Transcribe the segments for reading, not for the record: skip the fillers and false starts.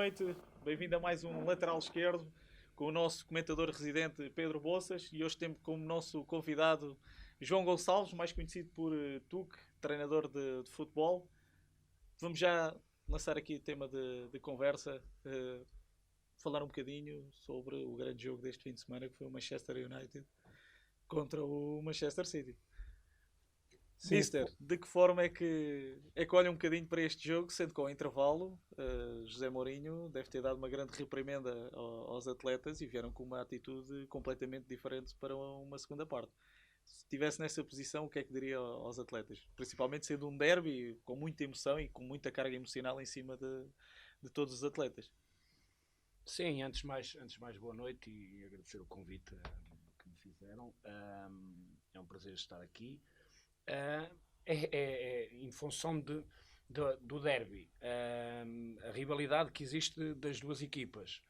noite. Bem-vindo a mais um Lateral Esquerdo com o nosso comentador residente Pedro Boças e hoje temos como nosso convidado João Gonçalves, mais conhecido por Tuque, treinador de futebol. Vamos já lançar aqui o tema de conversa, falar um bocadinho sobre o grande jogo deste fim de semana que foi o Manchester United contra o Manchester City. Sim. Mister, de que forma é que olha um bocadinho para este jogo, sendo que ao intervalo José Mourinho deve ter dado uma grande reprimenda aos atletas e vieram com uma atitude completamente diferente para uma segunda parte. Se estivesse nessa posição, o que é que diria aos atletas? Principalmente sendo um derby com muita emoção e com muita carga emocional em cima de todos os atletas. Sim, antes de mais boa noite e agradecer o convite que me fizeram. É um prazer estar aqui. Em função do derby, a rivalidade que existe das duas equipas.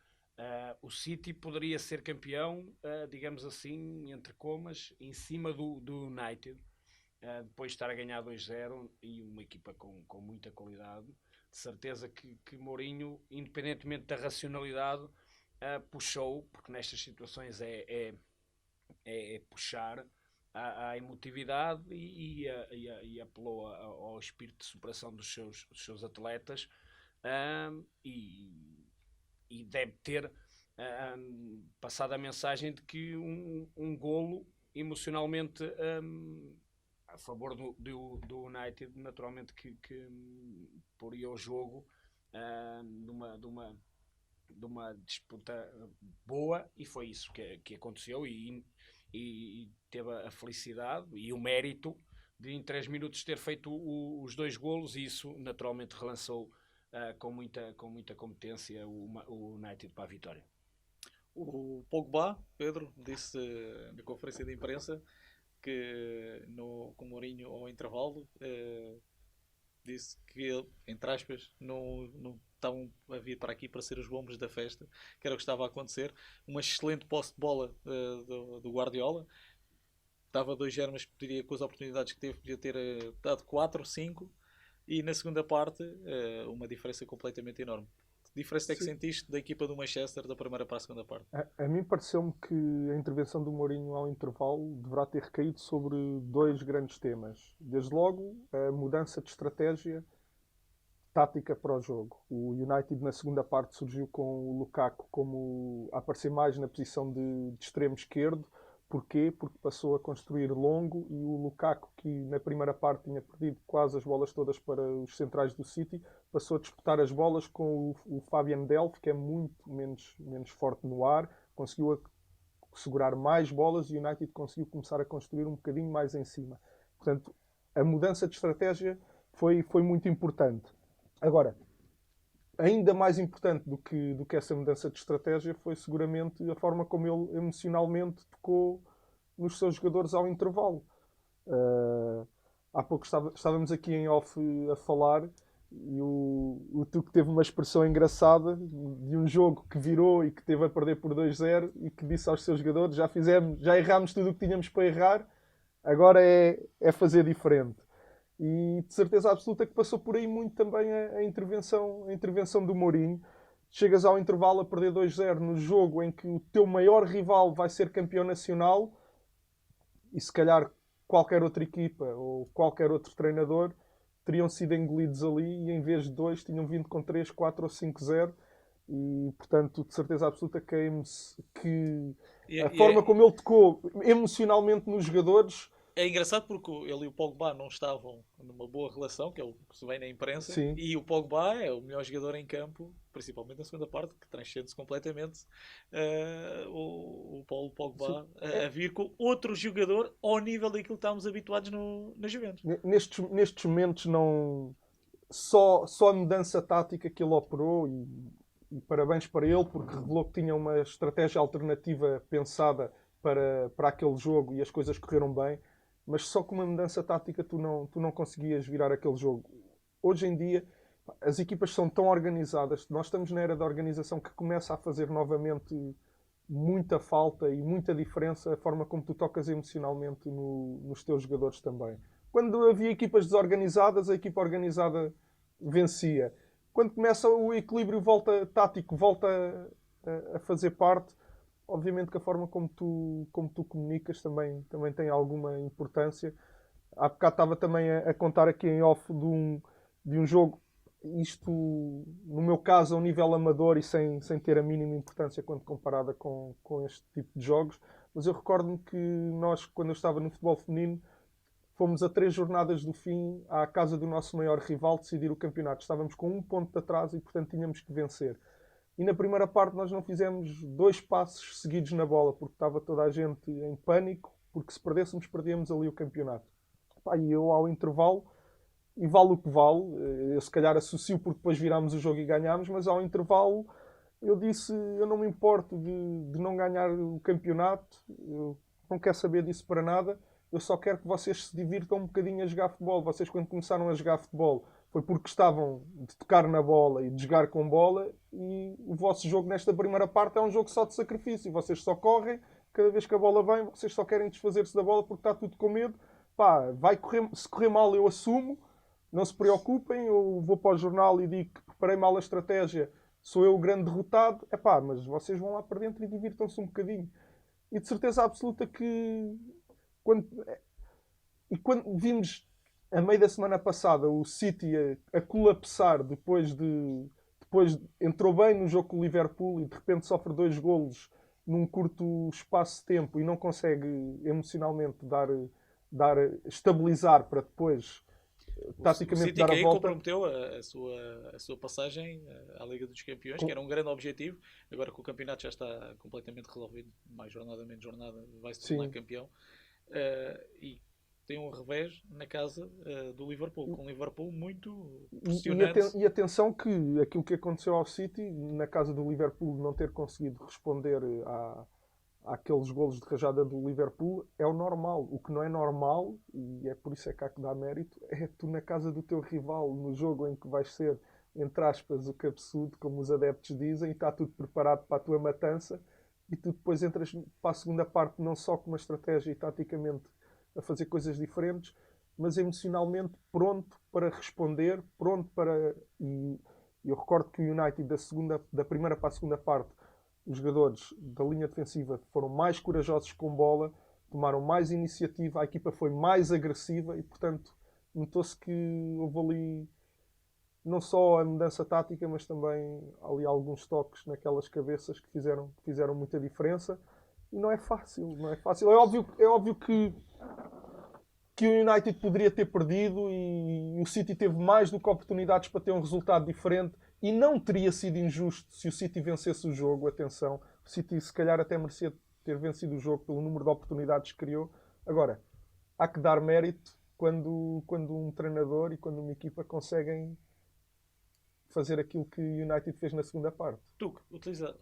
O City poderia ser campeão, digamos assim, entre comas, em cima do United, depois de estar a ganhar 2-0 e uma equipa com muita qualidade. De certeza que Mourinho, independentemente da racionalidade, puxou, porque nestas situações é puxar à emotividade e apelou ao espírito de superação dos seus atletas, e deve ter passado a mensagem de que um golo emocionalmente a favor do United, naturalmente que poria o jogo de uma disputa boa, e foi isso que aconteceu, e teve a felicidade e o mérito de em 3 minutos ter feito os 2 golos, e isso naturalmente relançou com muita competência o United para a vitória. O Pogba, Pedro, disse na conferência de imprensa que com o Mourinho ao intervalo disse que ele, entre aspas, não estavam a vir para aqui para ser os bombos da festa, que era o que estava a acontecer. Uma excelente posse de bola do Guardiola, dava 2-0, mas poderia, com as oportunidades que teve, podia ter dado 4 ou 5, e na segunda parte uma diferença completamente enorme. Que diferença é que sentiste da equipa do Manchester da primeira para a segunda parte? A mim pareceu-me que a intervenção do Mourinho ao intervalo deverá ter recaído sobre 2 grandes temas. Desde logo, a mudança de estratégia tática para o jogo. O United na segunda parte surgiu com o Lukaku como a aparecer mais na posição de extremo esquerdo. Porquê? Porque passou a construir longo, e o Lukaku, que na primeira parte tinha perdido quase as bolas todas para os centrais do City, passou a disputar as bolas com o Fabian Delph, que é muito menos forte no ar, conseguiu segurar mais bolas e o United conseguiu começar a construir um bocadinho mais em cima. Portanto, a mudança de estratégia foi muito importante. Agora, ainda mais importante do que essa mudança de estratégia foi seguramente a forma como ele emocionalmente tocou nos seus jogadores ao intervalo. Há pouco estávamos aqui em off a falar, e o Tuque teve uma expressão engraçada de um jogo que virou e que teve a perder por 2-0 e que disse aos seus jogadores: já errámos tudo o que tínhamos para errar, agora é fazer diferente. E de certeza absoluta que passou por aí muito também a intervenção do Mourinho. Chegas ao intervalo a perder 2-0 no jogo em que o teu maior rival vai ser campeão nacional, e se calhar qualquer outra equipa ou qualquer outro treinador teriam sido engolidos ali, e em vez de 2 tinham vindo com 3, 4 ou 5-0. E portanto, de certeza absoluta que a forma como ele tocou emocionalmente nos jogadores. É engraçado porque ele e o Pogba não estavam numa boa relação, que é o que se vê na imprensa. Sim. E o Pogba é o melhor jogador em campo, principalmente na segunda parte, que transcende-se completamente o Paulo Pogba a vir com outro jogador ao nível daquilo que estávamos habituados na Juventus. Nestes momentos, não só a mudança tática que ele operou, e parabéns para ele, porque revelou que tinha uma estratégia alternativa pensada para aquele jogo e as coisas correram bem. Mas só com uma mudança tática tu não conseguias virar aquele jogo. Hoje em dia, as equipas são tão organizadas, nós estamos na era da organização, que começa a fazer novamente muita falta e muita diferença a forma como tu tocas emocionalmente nos teus jogadores também. Quando havia equipas desorganizadas, a equipa organizada vencia. quando começa o equilíbrio tático volta a fazer parte. Obviamente que a forma como tu comunicas também tem alguma importância. Há bocado estava também a contar aqui em off de um jogo, isto no meu caso a um nível amador e sem ter a mínima importância quando comparada com este tipo de jogos, mas eu recordo-me que nós, quando eu estava no futebol feminino, fomos a 3 jornadas do fim à casa do nosso maior rival decidir o campeonato. Estávamos com 1 ponto de atraso e, portanto, tínhamos que vencer. E na primeira parte nós não fizemos 2 passos seguidos na bola, porque estava toda a gente em pânico, porque se perdêssemos, perdíamos ali o campeonato. E eu, ao intervalo, e vale o que vale, eu se calhar associo porque depois virámos o jogo e ganhámos, mas ao intervalo eu disse, eu não me importo de não ganhar o campeonato, eu não quero saber disso para nada, eu só quero que vocês se divirtam um bocadinho a jogar futebol. Vocês, quando começaram a jogar futebol, foi porque estavam de tocar na bola e de jogar com bola, e o vosso jogo nesta primeira parte é um jogo só de sacrifício. Vocês só correm, cada vez que a bola vem, vocês só querem desfazer-se da bola porque está tudo com medo. Vai correr, se correr mal eu assumo, não se preocupem, eu vou para o jornal e digo que preparei mal a estratégia, sou eu o grande derrotado. Mas vocês vão lá para dentro e divirtam-se um bocadinho. E de certeza absoluta que quando vimos a meio da semana passada o City a colapsar depois entrou bem no jogo com o Liverpool e de repente sofre 2 golos num curto espaço de tempo e não consegue emocionalmente estabilizar para depois taticamente City dar a que aí volta. comprometeu a sua passagem à Liga dos Campeões, que era um grande objetivo. Agora que o campeonato já está completamente resolvido, mais jornada, menos jornada, vai-se tornar campeão. E tem um revés na casa do Liverpool, com o Liverpool muito pressionante. E atenção que aquilo que aconteceu ao City, na casa do Liverpool, não ter conseguido responder àqueles golos de rajada do Liverpool, é o normal. O que não é normal, e é por isso é que há que dar mérito, é tu na casa do teu rival, no jogo em que vais ser, entre aspas, o cabeçudo, como os adeptos dizem, e está tudo preparado para a tua matança, e tu depois entras para a segunda parte não só com uma estratégia e taticamente a fazer coisas diferentes, mas emocionalmente pronto para responder, pronto para... E eu recordo que o United, da primeira para a segunda parte, os jogadores da linha defensiva foram mais corajosos com bola, tomaram mais iniciativa, a equipa foi mais agressiva e, portanto, notou-se que houve ali não só a mudança tática, mas também ali alguns toques naquelas cabeças que fizeram muita diferença. E não é fácil, não é fácil. É óbvio que o United poderia ter perdido e o City teve mais do que oportunidades para ter um resultado diferente e não teria sido injusto se o City vencesse o jogo. Atenção, o City se calhar até merecia ter vencido o jogo pelo número de oportunidades que criou. Agora, há que dar mérito quando um treinador e quando uma equipa conseguem fazer aquilo que o United fez na segunda parte. Tu utiliza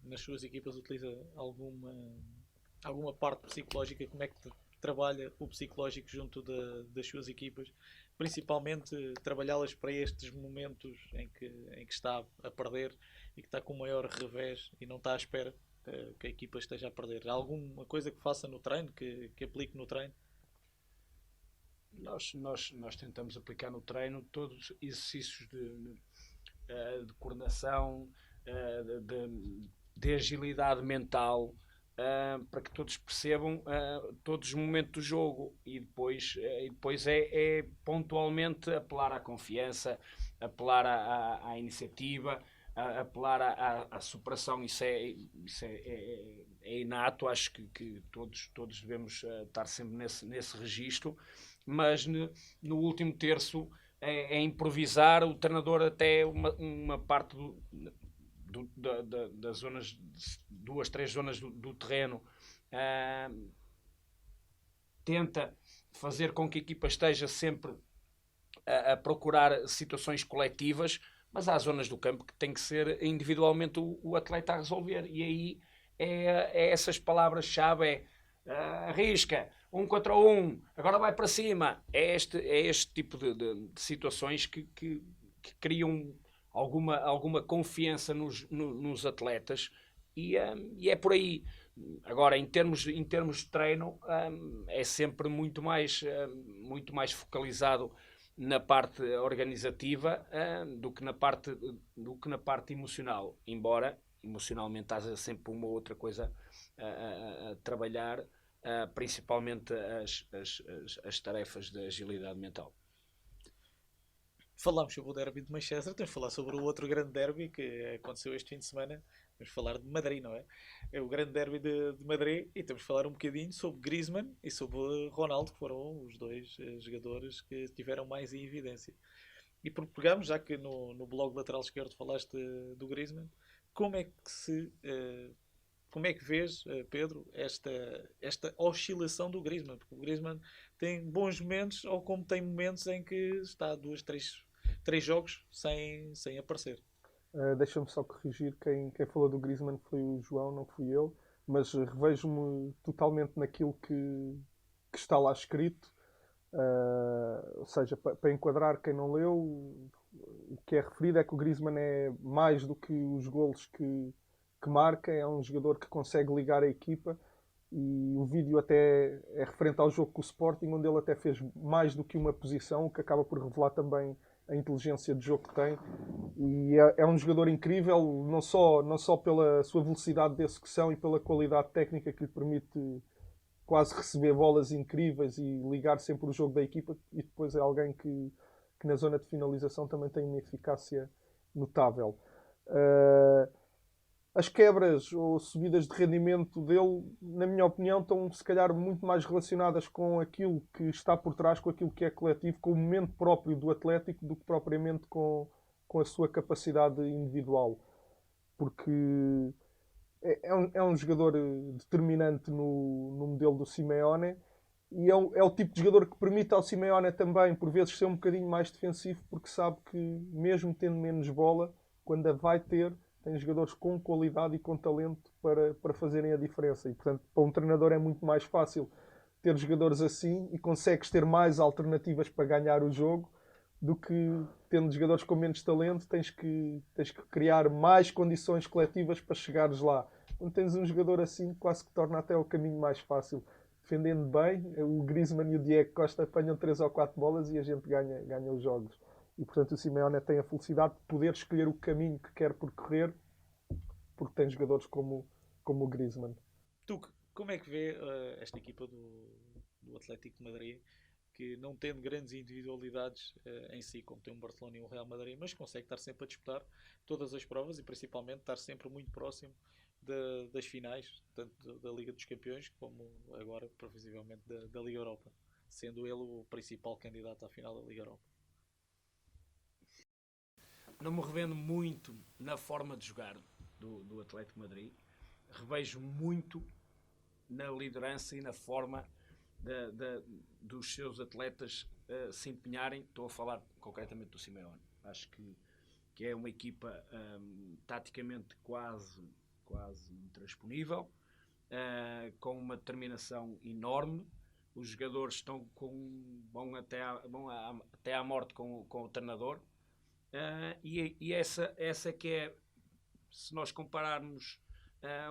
nas suas equipas, utiliza alguma parte psicológica? Como é que trabalha o psicológico junto das suas equipas? Principalmente trabalhá-las para estes momentos em que está a perder e que está com o maior revés e não está à espera que a equipa esteja a perder. Há alguma coisa que faça no treino, que aplique no treino? Nós tentamos aplicar no treino todos os exercícios de coordenação, de agilidade mental, para que todos percebam todos os momentos do jogo e depois é pontualmente apelar à confiança, apelar à iniciativa, apelar à superação. Isso é inato. Acho que todos devemos estar sempre nesse registro, mas no último terço é improvisar. O treinador até uma parte das zonas, 2, 3 zonas do terreno, tenta fazer com que a equipa esteja sempre a procurar situações coletivas, mas há zonas do campo que tem que ser individualmente o atleta a resolver, e aí é essas palavras-chave, arrisca, 1 contra 1, agora vai para cima. É este tipo de situações que criam alguma confiança nos atletas, e é por aí. Agora, em termos de treino, é sempre muito mais focalizado na parte organizativa do que na parte emocional, embora emocionalmente haja sempre uma ou outra coisa a trabalhar, principalmente as tarefas de agilidade mental. Falámos sobre o derby de Manchester, temos de falar sobre o outro grande derby que aconteceu este fim de semana. Vamos falar de Madrid, não é? É o grande derby de Madrid e temos de falar um bocadinho sobre Griezmann e sobre Ronaldo, que foram os dois jogadores que estiveram mais em evidência. E por pegamos, já que no blog lateral esquerdo falaste do Griezmann, como é como é que vês, Pedro, esta oscilação do Griezmann? Porque o Griezmann tem bons momentos, ou como tem momentos em que está 3 jogos sem aparecer. Deixa-me só corrigir, quem falou do Griezmann foi o João, não fui eu, mas revejo-me totalmente naquilo que está lá escrito. Ou seja, para enquadrar quem não leu, o que é referido é que o Griezmann é mais do que os golos que marca, é um jogador que consegue ligar a equipa, e o vídeo até é referente ao jogo com o Sporting, onde ele até fez mais do que uma posição, o que acaba por revelar também a inteligência de jogo que tem. E é um jogador incrível, não só pela sua velocidade de execução e pela qualidade técnica que lhe permite quase receber bolas incríveis e ligar sempre o jogo da equipa, e depois é alguém que na zona de finalização também tem uma eficácia notável. As quebras ou subidas de rendimento dele, na minha opinião, estão se calhar muito mais relacionadas com aquilo que está por trás, com aquilo que é coletivo, com o momento próprio do Atlético, do que propriamente com a sua capacidade individual. Porque é um jogador determinante no modelo do Simeone, e é o tipo de jogador que permite ao Simeone também, por vezes, ser um bocadinho mais defensivo, porque sabe que, mesmo tendo menos bola, quando a vai ter, tem jogadores com qualidade e com talento para fazerem a diferença. E, portanto, para um treinador é muito mais fácil ter jogadores assim, e consegues ter mais alternativas para ganhar o jogo do que tendo jogadores com menos talento. Tens que criar mais condições coletivas para chegares lá. Quando tens um jogador assim, quase que torna até o caminho mais fácil. Defendendo bem, o Griezmann e o Diego Costa apanham 3 ou 4 bolas e a gente ganha os jogos. E, portanto, o Simeone tem a felicidade de poder escolher o caminho que quer percorrer, porque tem jogadores como o Griezmann. Tu, como é que vê esta equipa do Atlético de Madrid, que não tendo grandes individualidades em si, como tem um Barcelona e um Real Madrid, mas consegue estar sempre a disputar todas as provas e principalmente estar sempre muito próximo das finais, tanto da Liga dos Campeões como agora, previsivelmente, da Liga Europa, sendo ele o principal candidato à final da Liga Europa? Não me revendo muito na forma de jogar do Atlético de Madrid. Revejo muito na liderança e na forma dos seus atletas se empenharem. Estou a falar concretamente do Simeone. Acho que é uma equipa taticamente quase intransponível, com uma determinação enorme. Os jogadores vão até à morte com o treinador. E essa que é, se nós compararmos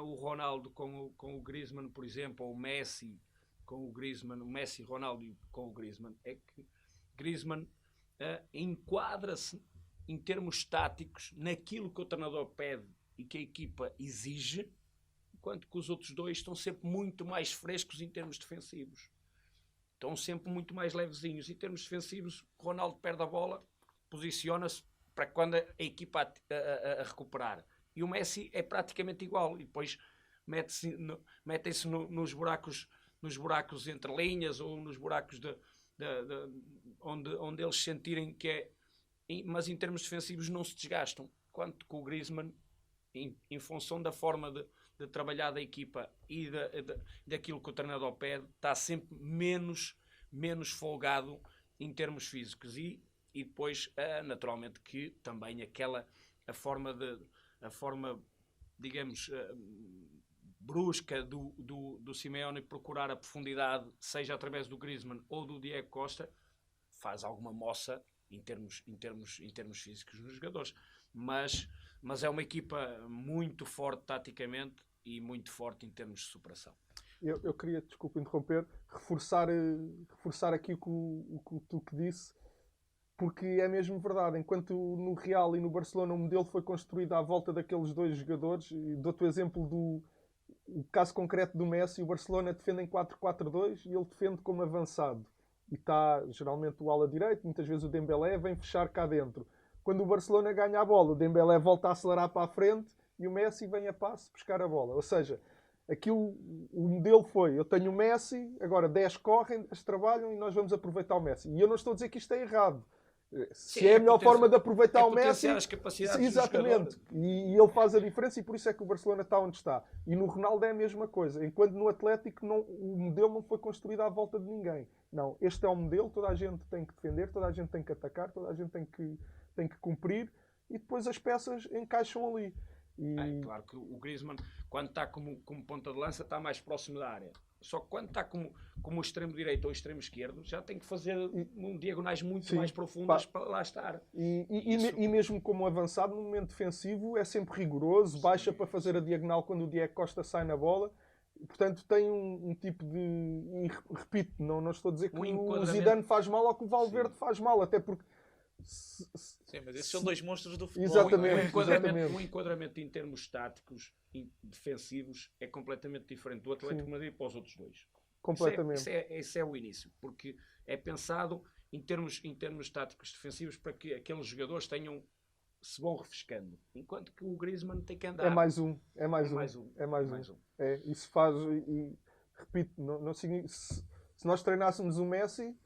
o Ronaldo com o Griezmann, por exemplo, ou o Messi com o Griezmann, o Messi, Ronaldo com o Griezmann, é que Griezmann enquadra-se em termos táticos naquilo que o treinador pede e que a equipa exige, enquanto que os outros dois estão sempre muito mais frescos em termos defensivos. Estão sempre muito mais levezinhos. Em termos defensivos, Ronaldo perde a bola, posiciona-se para quando a equipa a recuperar. E o Messi é praticamente igual. E depois metem-se nos buracos entre linhas, ou nos buracos onde eles sentirem que é... Mas em termos defensivos não se desgastam. Quanto que o Griezmann, em função da forma de trabalhar da equipa e daquilo que o treinador pede, está sempre menos folgado em termos físicos. E depois, naturalmente, que também a forma, digamos, brusca do Simeone procurar a profundidade, seja através do Griezmann ou do Diego Costa, faz alguma moça em termos físicos nos jogadores. Mas é uma equipa muito forte taticamente e muito forte em termos de superação. Eu queria, desculpa interromper, reforçar aqui o que tu disse. porque é mesmo verdade. Enquanto no Real e no Barcelona o modelo foi construído à volta daqueles dois jogadores, e dou-te o exemplo do o caso concreto do Messi, o Barcelona defende em 4-4-2 e ele defende como avançado. E está geralmente o ala direito, muitas vezes o Dembélé vem fechar cá dentro. Quando o Barcelona ganha a bola, o Dembélé volta a acelerar para a frente e o Messi vem a passe buscar a bola. Ou seja, aquilo, o modelo foi, eu tenho o Messi, agora 10 correm, 10 trabalham e nós vamos aproveitar o Messi. E eu não estou a dizer que isto é errado. Se é a melhor forma de aproveitar o Messi, as capacidades exatamente. E ele faz a diferença e por isso é que o Barcelona está onde está. E no Ronaldo é a mesma coisa. Enquanto no Atlético o modelo não foi construído à volta de ninguém. Não, este é o modelo, toda a gente tem que defender, toda a gente tem que atacar, toda a gente tem que cumprir e depois as peças encaixam ali. É claro que o Griezmann, quando está como ponta de lança, está mais próximo da área. Só que quando está como extremo direito ou extremo esquerdo, já tem que fazer diagonais muito mais profundas para lá estar. E mesmo como avançado, no momento defensivo, é sempre rigoroso, baixa para fazer a diagonal quando o Diego Costa sai na bola. Portanto, tem um tipo de... E repito, não estou a dizer que o Zidane faz mal ou que o Valverde faz mal, até porque... Sim, mas esses são dois monstros do futebol. Exatamente. O enquadramento em termos táticos e defensivos é completamente diferente do Atlético Madrid para os outros dois. Completamente. Esse é o início, porque é pensado em termos táticos defensivos para que aqueles jogadores se vão refrescando. Enquanto que o Griezmann tem que andar. É mais um. Isso faz... E, repito, se nós treinássemos o Messi...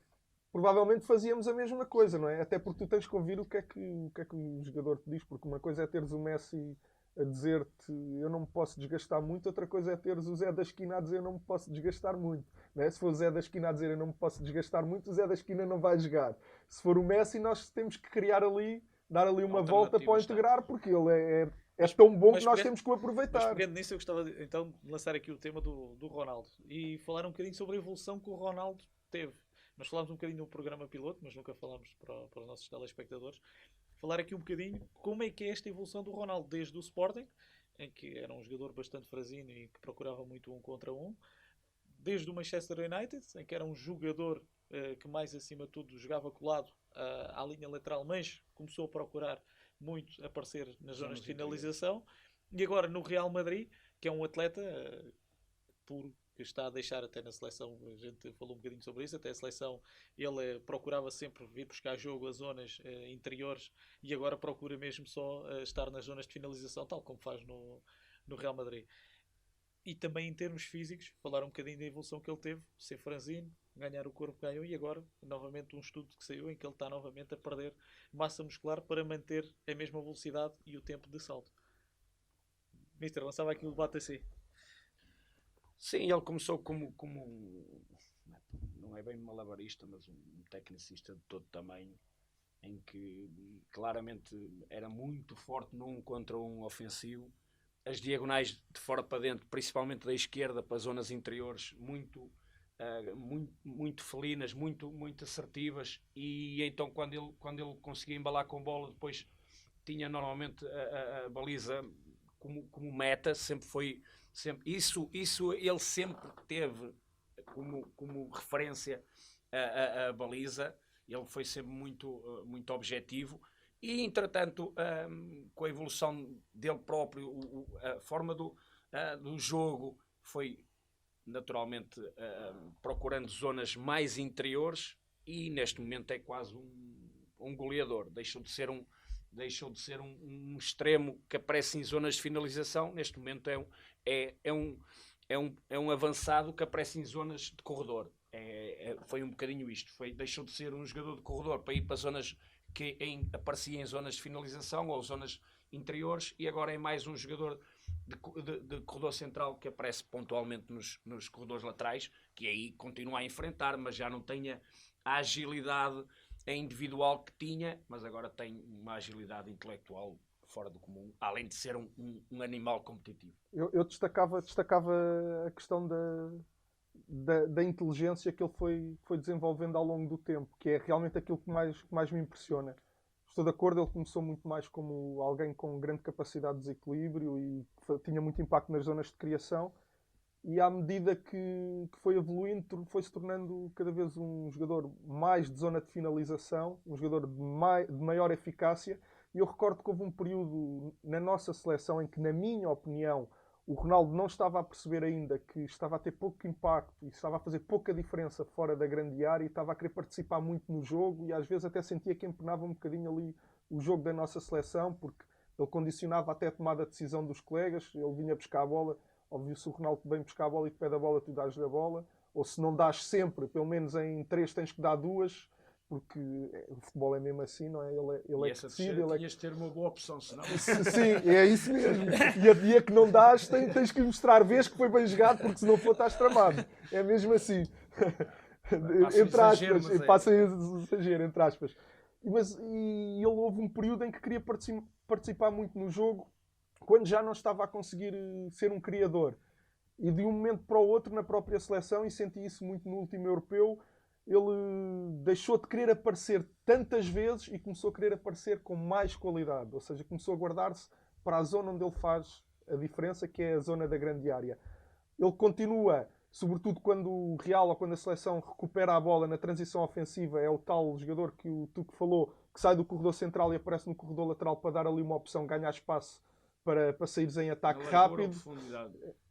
provavelmente fazíamos a mesma coisa, não é? Até porque tu tens que ouvir o que é que o jogador te diz, porque uma coisa é teres o Messi a dizer-te eu não me posso desgastar muito, outra coisa é teres o Zé da esquina a dizer eu não me posso desgastar muito. Não é? Se for o Zé da esquina a dizer eu não me posso desgastar muito, o Zé da esquina não vai jogar. Se for o Messi, nós temos que criar ali, dar ali uma volta para o integrar, porque ele é tão bom que nós temos que o aproveitar. Mas pegando nisso, eu gostava então de lançar aqui o tema do Ronaldo e falar um bocadinho sobre a evolução que o Ronaldo teve. Nós falámos um bocadinho no programa piloto, mas nunca falámos para os nossos telespectadores. Falar aqui um bocadinho como é que é esta evolução do Ronaldo desde o Sporting, em que era um jogador bastante franzino e que procurava muito 1 contra 1, desde o Manchester United, em que era um jogador que mais acima de tudo jogava colado à linha lateral, mas começou a procurar muito aparecer nas zonas de finalização, e agora no Real Madrid, que é um atleta puro, que está a deixar até na seleção, a gente falou um bocadinho sobre isso, até a seleção ele procurava sempre vir buscar jogo a zonas interiores e agora procura mesmo só estar nas zonas de finalização, tal como faz no Real Madrid. E também em termos físicos, falar um bocadinho da evolução que ele teve, ser franzino, ganhar o corpo que ganhou, e agora novamente um estudo que saiu em que ele está novamente a perder massa muscular para manter a mesma velocidade e o tempo de salto. Mister, lançava aqui o debate assim. Sim, ele começou como não é bem malabarista, mas um tecnicista de todo tamanho, em que claramente era muito forte num contra um ofensivo. As diagonais de fora para dentro, principalmente da esquerda para as zonas interiores, muito felinas, muito assertivas. E então quando ele conseguia embalar com bola, depois tinha normalmente a baliza como meta, isso ele sempre teve como referência a baliza. Ele foi sempre muito objetivo e, entretanto, com a evolução dele próprio, a forma do jogo foi naturalmente procurando zonas mais interiores, e neste momento é quase um goleador. Deixou de ser um extremo que aparece em zonas de finalização. Neste momento é um avançado que aparece em zonas de corredor. Foi um bocadinho isto. Deixou de ser um jogador de corredor para ir para zonas que aparecia em zonas de finalização ou zonas interiores, e agora é mais um jogador de corredor central que aparece pontualmente nos corredores laterais, que aí continua a enfrentar, mas já não tem a agilidade individual que tinha, mas agora tem uma agilidade intelectual fora do comum, além de ser um animal competitivo. Eu destacava a questão da inteligência que ele foi desenvolvendo ao longo do tempo, que é realmente aquilo que mais me impressiona. Estou de acordo, ele começou muito mais como alguém com grande capacidade de desequilíbrio e tinha muito impacto nas zonas de criação, e à medida que foi evoluindo, foi-se tornando cada vez um jogador mais de zona de finalização, um jogador de maior eficácia. E eu recordo que houve um período na nossa seleção em que, na minha opinião, o Ronaldo não estava a perceber ainda que estava a ter pouco impacto e estava a fazer pouca diferença fora da grande área e estava a querer participar muito no jogo e às vezes até sentia que empenava um bocadinho ali o jogo da nossa seleção, porque ele condicionava até a tomada de decisão dos colegas. Ele vinha buscar a bola, óbvio, se o Ronaldo vem buscar a bola e te pede a bola, tu dás-lhe a bola, ou se não dás sempre, pelo menos em 3 tens que dar 2, porque o futebol é mesmo assim, não é? Ele é que decide. Tinhas de ter uma boa opção, senão... Sim, é isso mesmo. E a dia que não dás, tens que mostrar, vês que foi bem jogado, porque se não for estás tramado. É mesmo assim. Entre aspas, passa a exagero, entre aspas. E ele houve um período em que queria participar muito no jogo, quando já não estava a conseguir ser um criador. E de um momento para o outro, na própria seleção, e senti isso muito no último europeu, ele deixou de querer aparecer tantas vezes e começou a querer aparecer com mais qualidade. Ou seja, começou a guardar-se para a zona onde ele faz a diferença, que é a zona da grande área. Ele continua, sobretudo quando o Real ou quando a seleção recupera a bola na transição ofensiva, é o tal jogador que o Tuque falou, que sai do corredor central e aparece no corredor lateral para dar ali uma opção, ganhar espaço para saíres em ataque rápido.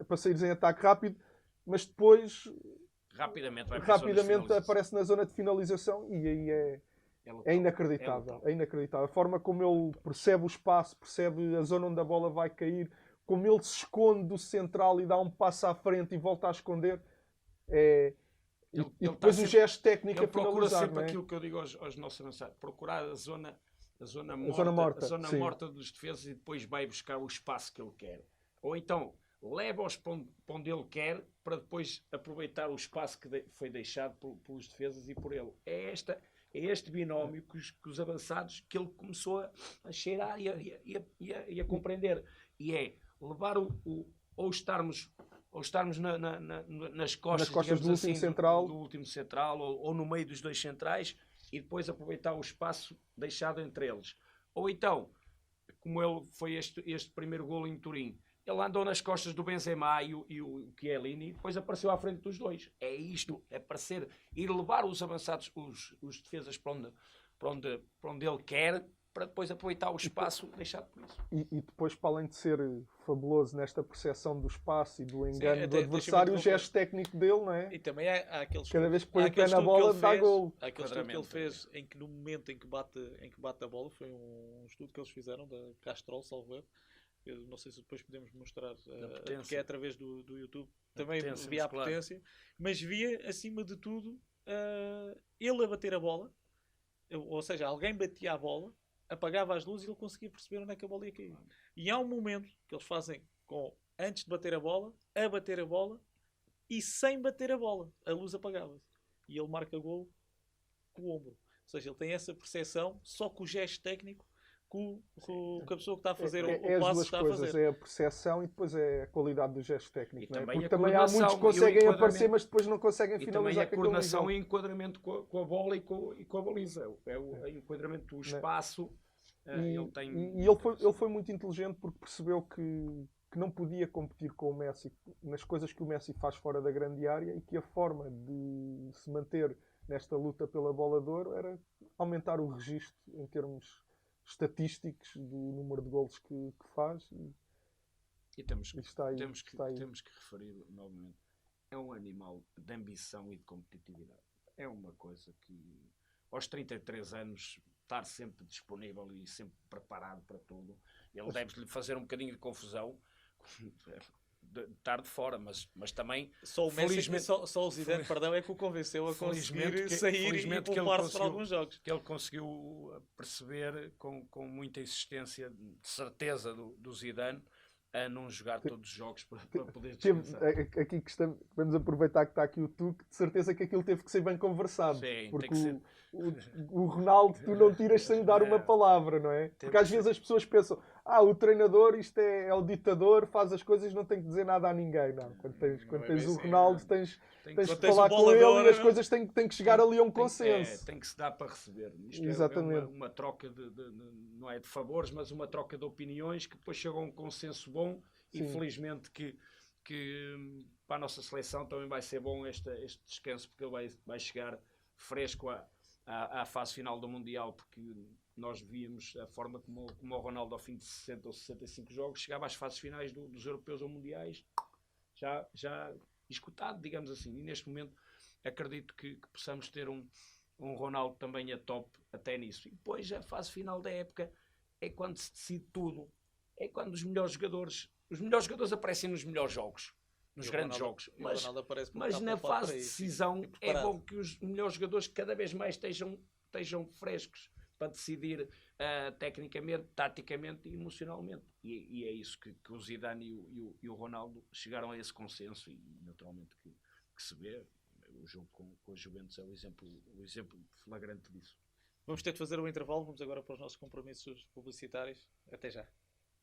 Para saíres em ataque rápido, mas depois... Rapidamente aparece na zona de finalização e aí é inacreditável. É inacreditável. A forma como ele percebe o espaço, percebe a zona onde a bola vai cair, como ele se esconde do central e dá um passo à frente e volta a esconder. E depois o gesto técnico a finalizar. Ele procura sempre aquilo que eu digo aos nossos avançados. Procurar a zona morta dos defesas e depois vai buscar o espaço que ele quer. Ou então leva-os para onde ele quer para depois aproveitar o espaço que foi deixado pelos defesas e por ele. É este binómio que os avançados que ele começou a cheirar e a compreender. E é levar ou estarmos nas costas do último central, do último central ou no meio dos dois centrais e depois aproveitar o espaço deixado entre eles. Ou então, como ele foi este primeiro golo em Turim, ele andou nas costas do Benzema e o Chiellini e depois apareceu à frente dos dois. É isto, é aparecer, ir levar os avançados, os defesas para onde ele quer, para depois aproveitar o espaço deixado por isso. E depois, para além de ser fabuloso nesta percepção do espaço e do engano do adversário, o gesto técnico dele, não é? E também há aqueles... Cada vez que põe o pé na bola, dá gol. Há aquele estudo que ele fez em que no momento em que bate a bola, foi um estudo que eles fizeram, da Castrol, salvo erro. Eu não sei se depois podemos mostrar, porque é através do YouTube. Também via a potência, mas via, acima de tudo, ele a bater a bola, ou seja, alguém batia a bola, apagava as luzes e ele conseguia perceber onde é que a bola ia cair. E há um momento que eles fazem antes de bater a bola e sem bater a bola. A luz apagava-se. E ele marca golo com o ombro. Ou seja, ele tem essa percepção só com o gesto técnico que a pessoa que está a fazer o passo está a fazer. É as duas coisas, é a percepção e depois é a qualidade do gesto técnico. Não é? Porque também há muitos que conseguem aparecer, mas depois não conseguem finalizar. E também a coordenação e enquadramento com a bola e com a baliza. É o enquadramento do espaço. Ele foi muito inteligente porque percebeu que não podia competir com o Messi nas coisas que o Messi faz fora da grande área e que a forma de se manter nesta luta pela bola de ouro era aumentar o registro em termos estatísticos do número de golos que faz e temos que referir novamente, é um animal de ambição e de competitividade. É uma coisa que aos 33 anos estar sempre disponível e sempre preparado para tudo. Ele deve-lhe fazer um bocadinho de confusão de estar de fora, mas também só o Messi, só o Zidane, perdão, é que o convenceu a conseguir sair e poupar-se para alguns jogos. Que ele conseguiu perceber com muita insistência, de certeza do Zidane, a não jogar todos os jogos para poder descansar. Aqui que vamos aproveitar que está aqui o Tuque, de certeza que aquilo teve que ser bem conversado. Sim, porque o Ronaldo tu não tiras sem dar uma palavra, não é? Porque às vezes as pessoas pensam, o treinador, isto é o ditador, faz as coisas e não tem que dizer nada a ninguém. Não. Quando tens o Ronaldo, tens que falar com ele e as coisas têm que chegar ali a um consenso. Tem que se dar para receber. Isto Exatamente. É uma troca não é de favores, mas uma troca de opiniões que depois chega a um consenso bom. Sim. E felizmente que para a nossa seleção também vai ser bom este descanso, porque ele vai chegar fresco à fase final do Mundial, porque nós víamos a forma como o Ronaldo, ao fim de 60 ou 65 jogos, chegava às fases finais dos europeus ou mundiais já escutado, digamos assim. E neste momento acredito que possamos ter um Ronaldo também a top até nisso. E depois a fase final da época é quando se decide tudo, é quando os melhores jogadores aparecem nos melhores jogos, nos grandes jogos, mas na fase de decisão é bom que os melhores jogadores cada vez mais estejam frescos para decidir tecnicamente, taticamente e emocionalmente. E é isso que o Zidane e o Ronaldo chegaram a esse consenso, e naturalmente que se vê. O jogo com a Juventus é o exemplo flagrante disso. Vamos ter de fazer o intervalo, vamos agora para os nossos compromissos publicitários. Até já.